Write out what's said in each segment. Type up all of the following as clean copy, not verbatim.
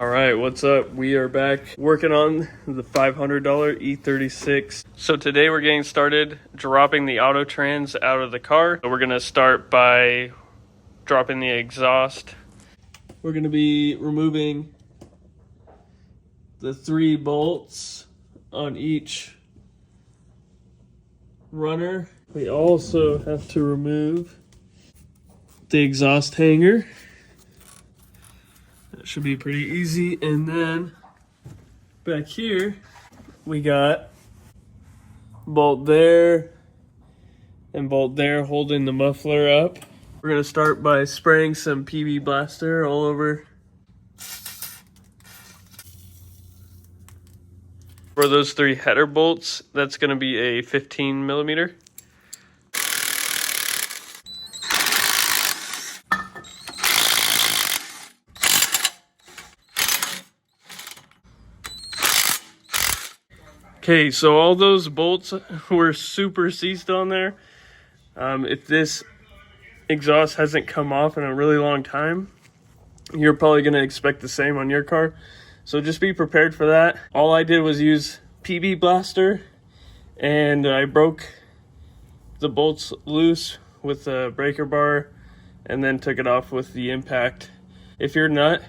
All right, what's up? We are back working on the $500 E36. So today we're getting started dropping the auto trans out of the car. So we're gonna start by dropping the exhaust. We're gonna be removing the 3 bolts on each runner. We also have to remove the exhaust hanger. That should be pretty easy. And then back here, we got bolt there and bolt there holding the muffler up. We're gonna start by spraying some PB Blaster all over. For those 3 header bolts, that's gonna be a 15 millimeter. Okay, so all those bolts were super seized on there. If this exhaust hasn't come off in a really long time, you're probably gonna expect the same on your car. So just be prepared for that. All I did was use PB Blaster and I broke the bolts loose with a breaker bar and then took it off with the impact. If your nut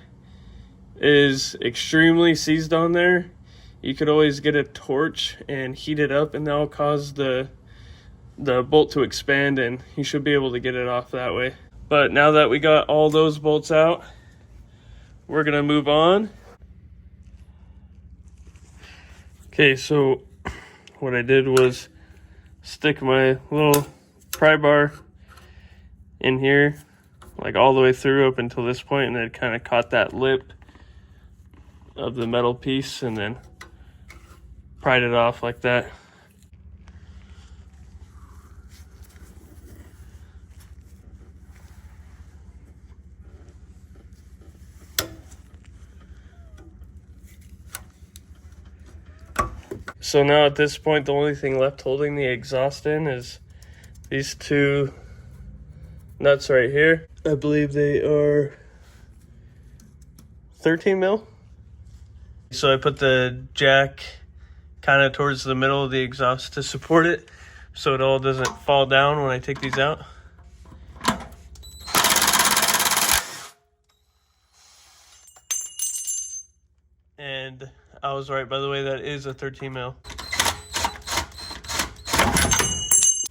is extremely seized on there, you could always get a torch and heat it up, and that'll cause the bolt to expand, and you should be able to get it off that way. But now that we got all those bolts out, we're gonna move on. Okay, so what I did was stick my little pry bar in here, like all the way through up until this point, and then kind of caught that lip of the metal piece and then pried it off like that. So now at this point, the only thing left holding the exhaust in is these 2 nuts right here. I believe they are 13 mil. So I put the jack kind of towards the middle of the exhaust to support it so it all doesn't fall down when I take these out. And I was right, by the way, that is a 13 mil.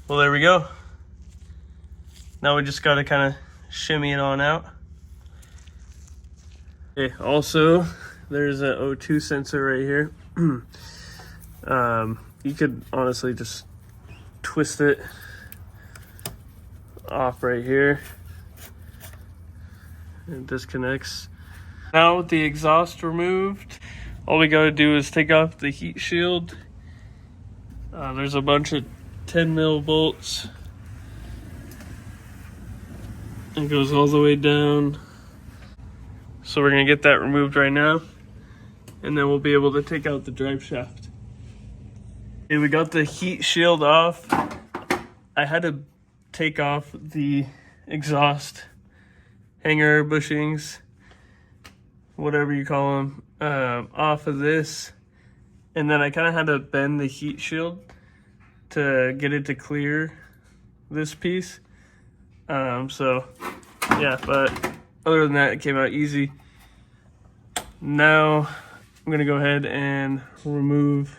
Well, there we go. Now we just got to kind of shimmy it on out. Okay, also, there's an O2 sensor right here. You could honestly just twist it off right here. It disconnects. Now with the exhaust removed, all we gotta do is take off the heat shield. There's a bunch of 10 mil bolts. It goes all the way down. So we're gonna get that removed right now, and then we'll be able to take out the drive shaft. Okay, we got the heat shield off. I had to take off the exhaust hanger bushings, whatever you call them, off of this, and then I kind of had to bend the heat shield to get it to clear this piece. So yeah, but other than that, it came out easy. Now I'm gonna go ahead and remove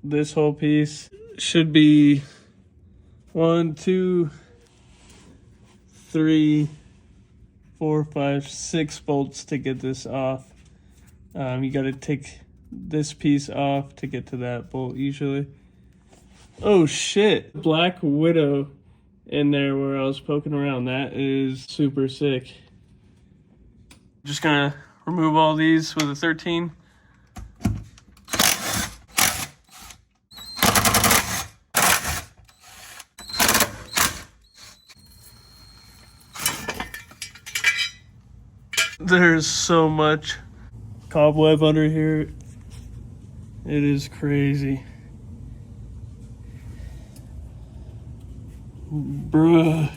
this whole piece. Should be 1, 2, 3, 4, 5, 6 bolts to get this off. You got to take this piece off to get to that bolt usually. Oh shit, Black Widow in there where I was poking around. That is super sick. Just gonna remove all these with a 13. There's so much cobweb under here. It is crazy. Bruh.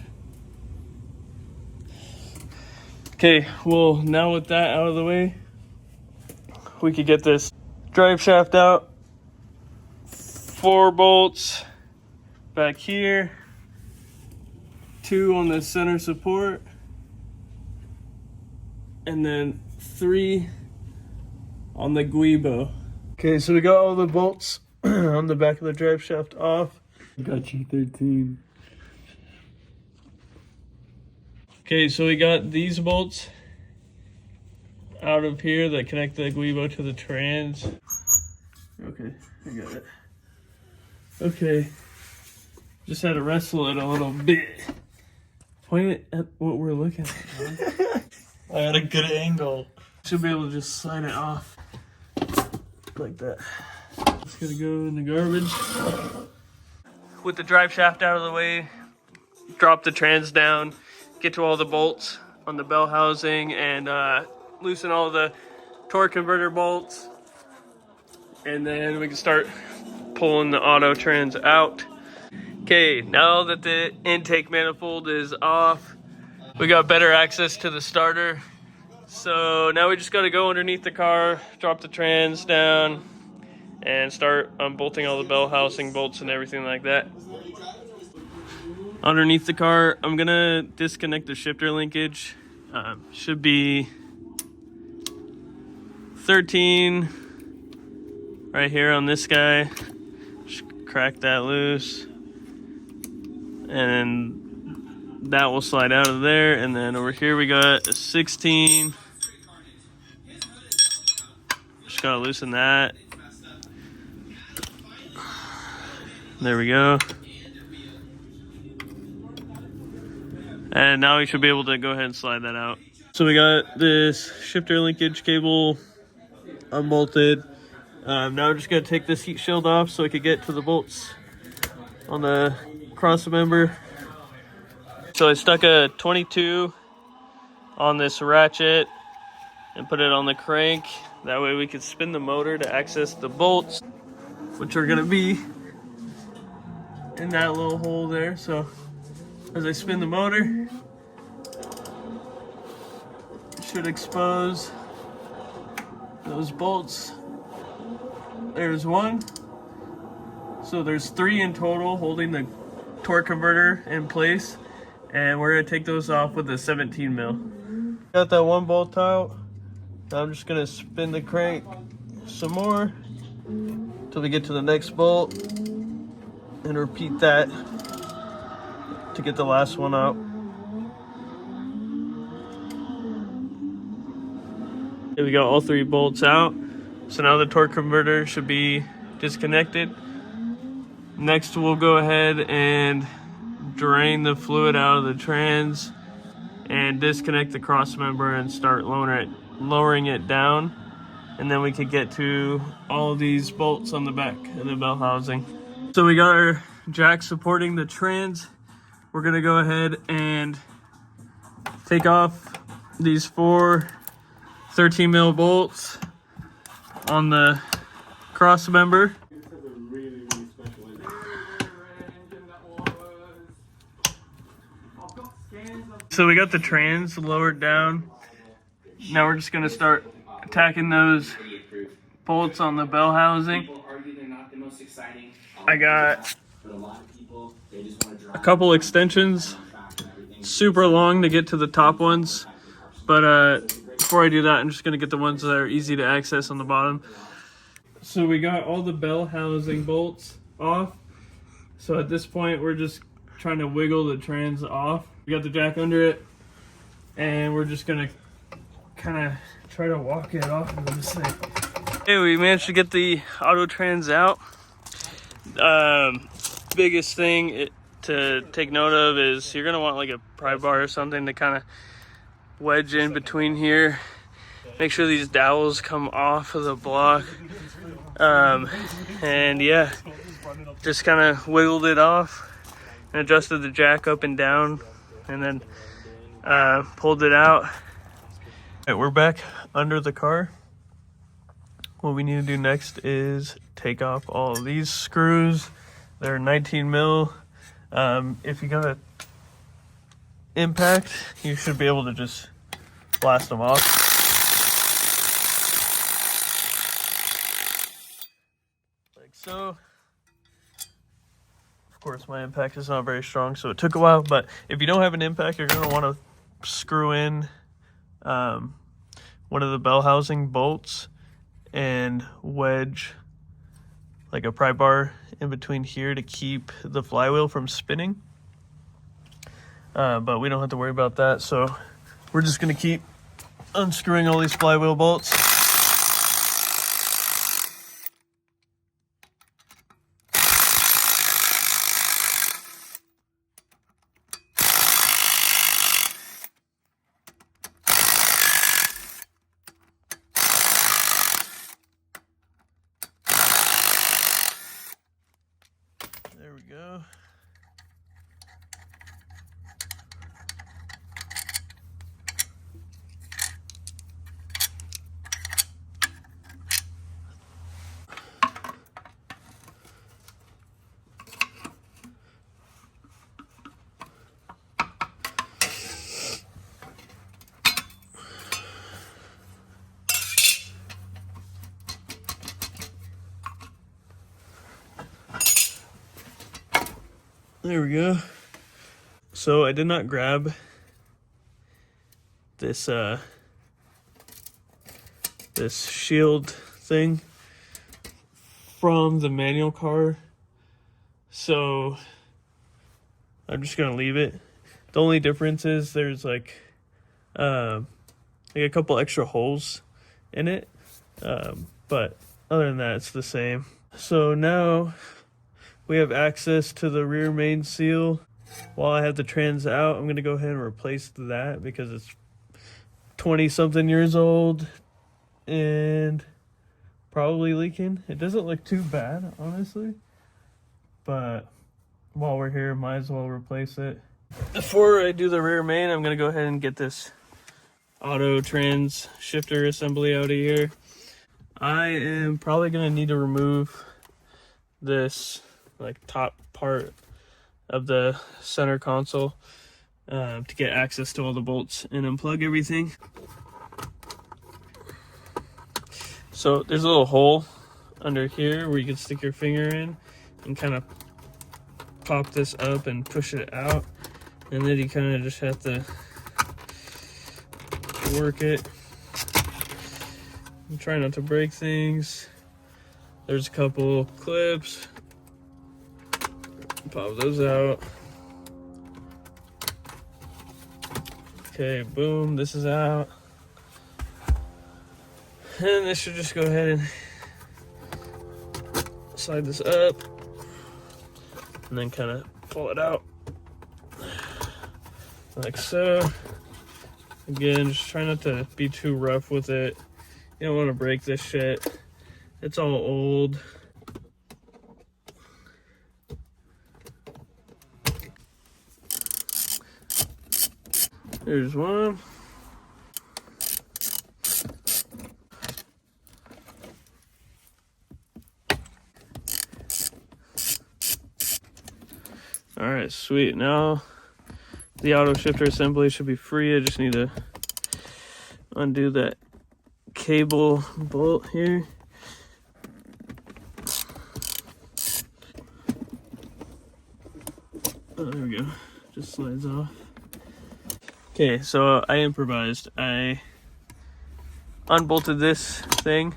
Okay, well, now with that out of the way, we could get this drive shaft out. 4 bolts back here, 2 on the center support, and then 3 on the guibo. Okay, so we got all the bolts on the back of the drive shaft off. Got E36. Okay, so we got these bolts out of here that connect the guibo to the trans. Okay, I got it. Okay, just had to wrestle it a little bit. Point it at what we're looking at. I had a good angle. Should be able to just slide it off like that. It's gonna go in the garbage. With the drive shaft out of the way, drop the trans down, get to all the bolts on the bell housing, and loosen all the torque converter bolts. And then we can start pulling the auto trans out. Okay, now that the intake manifold is off, we got better access to the starter. So now we just got to go underneath the car, drop the trans down, and start unbolting all the bell housing bolts and everything like that. Underneath the car, I'm gonna disconnect the shifter linkage. Should be 13 right here on this guy. Just crack that loose, and that will slide out of there. And then over here we got a 16. Just gotta loosen that. There we go. And now we should be able to go ahead and slide that out. So we got this shifter linkage cable unbolted. Now we're just gonna take this heat shield off so I could get to the bolts on the cross member. So I stuck a 22 on this ratchet and put it on the crank. That way we could spin the motor to access the bolts, which are gonna be in that little hole there. So as I spin the motor, it should expose those bolts. There's 1. So there's 3 in total holding the torque converter in place. And we're gonna take those off with a 17 mil. Got that 1 bolt out. Now I'm just gonna spin the crank some more till we get to the next bolt, and repeat that to get the last one out. Okay, we got all 3 bolts out. So now the torque converter should be disconnected. Next, we'll go ahead and drain the fluid out of the trans and disconnect the cross member and start lowering it down. And then we could get to all of these bolts on the back of the bell housing. So we got our jack supporting the trans. We're gonna go ahead and take off these 4 13 mil bolts on the cross member. So we got the trans lowered down. Now we're just gonna start attacking those bolts on the bell housing. I got a couple extensions, super long to get to the top ones, but before I do that, I'm just gonna get the ones that are easy to access on the bottom. So we got all the bell housing bolts off. So at this point, we're just trying to wiggle the trans off. We got the jack under it, and we're just gonna kind of try to walk it off of this thing. Okay, we managed to get the auto trans out. Biggest thing to take note of is you're gonna want like a pry bar or something to kind of wedge in between here. Make sure these dowels come off of the block. And yeah, just kind of wiggled it off and adjusted the jack up and down, and then pulled it out. All right, we're back under the car. What we need to do next is take off all of these screws. They're 19 mil. If you got an impact, you should be able to just blast them off. So, of course, my impact is not very strong, so it took a while. But if you don't have an impact, you're going to want to screw in one of the bell housing bolts and wedge like a pry bar in between here to keep the flywheel from spinning. But we don't have to worry about that, so we're just going to keep unscrewing all these flywheel bolts. There we go. There we go. So I did not grab this this shield thing from the manual car, so I'm just gonna leave it. The only difference is there's like a couple extra holes in it, but other than that it's the same. So now we have access to the rear main seal. While I have the trans out, I'm gonna go ahead and replace that because it's 20 something years old and probably leaking. It doesn't look too bad, honestly, but while we're here, might as well replace it. Before I do the rear main, I'm gonna go ahead and get this auto trans shifter assembly out of here. I am probably gonna need to remove this like top part of the center console to get access to all the bolts and unplug everything. So there's a little hole under here where you can stick your finger in and kind of pop this up and push it out, and then you kind of just have to work it and try not to break things. There's a couple clips. Pop those out. Okay, boom, this is out. And this should just go ahead and slide this up and then kind of pull it out like so. Again, just try not to be too rough with it. You don't want to break this shit. It's all old. There's one. All right, sweet. Now the auto shifter assembly should be free. I just need to undo that cable bolt here. Oh, there we go. Just slides off. Okay, so I improvised. I unbolted this thing.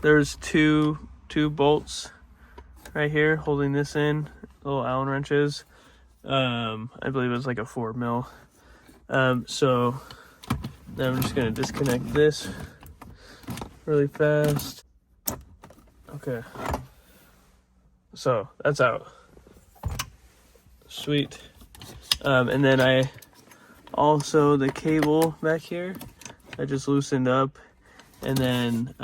There's two bolts right here holding this in, little Allen wrenches. I believe it was like a 4 mil. So then I'm just gonna disconnect this really fast. Okay, so that's out. Sweet. And then I also, the cable back here, I just loosened up, and then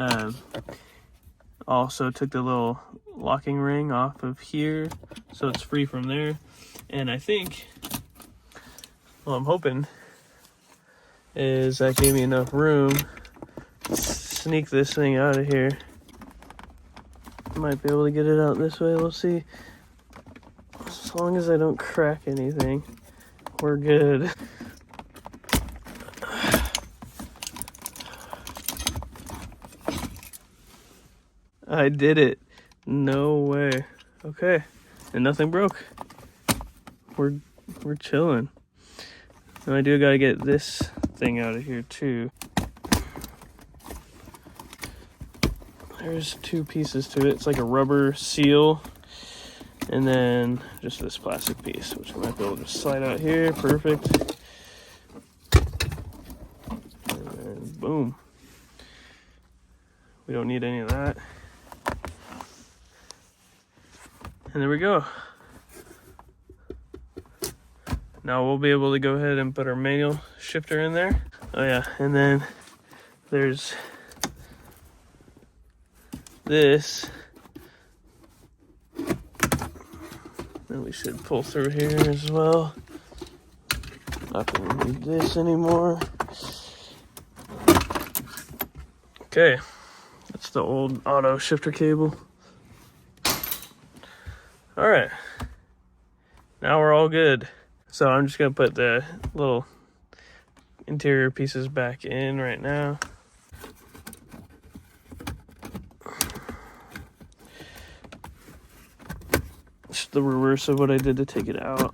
also took the little locking ring off of here so it's free from there. And I think, well, I'm hoping is that gave me enough room to sneak this thing out of here. Might be able to get it out this way. We'll see. As long as I don't crack anything, we're good. I did it. No way. Okay, and nothing broke. We're chilling. Now I do gotta get this thing out of here too. There's two pieces to it. It's like a rubber seal, and then just this plastic piece, which I might be able to just slide out here. Perfect. And then boom. We don't need any of that. And there we go. Now we'll be able to go ahead and put our manual shifter in there. Oh yeah, and then there's this. Then we should pull through here as well. Not gonna need this anymore. Okay, that's the old auto shifter cable. All right, now we're all good. So I'm just gonna put the little interior pieces back in right now. Just the reverse of what I did to take it out.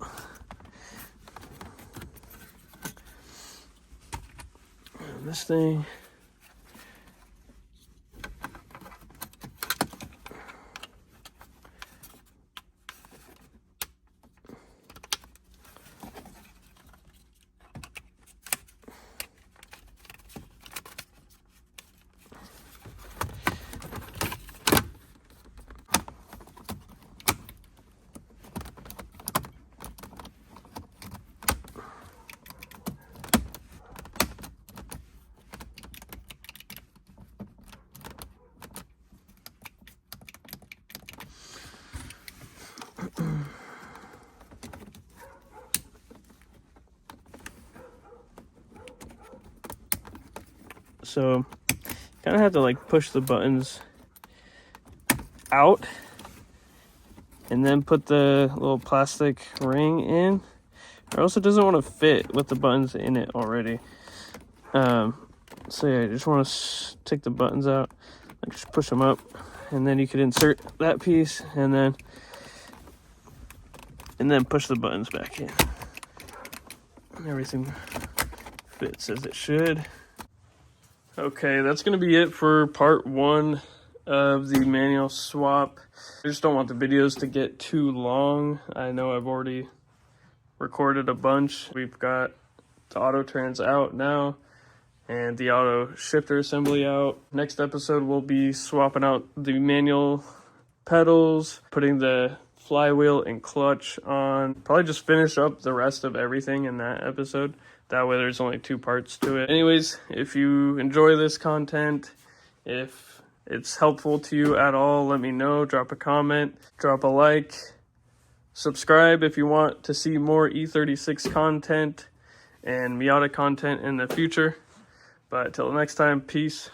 And this thing. So kind of have to like push the buttons out and then put the little plastic ring in, or else it doesn't want to fit with the buttons in it already. So yeah, I just want to take the buttons out, like just push them up, and then you could insert that piece and then push the buttons back in. And everything fits as it should. Okay, that's going to be it for part 1 of the manual swap. I just don't want the videos to get too long. I know I've already recorded a bunch. We've got the auto trans out now and the auto shifter assembly out. Next episode we'll be swapping out the manual pedals, putting the flywheel and clutch on. Probably just finish up the rest of everything in that episode. That way there's only 2 parts to it. Anyways, if you enjoy this content, if it's helpful to you at all, let me know. Drop a comment, drop a like, subscribe if you want to see more E36 content and Miata content in the future. But till next time, peace.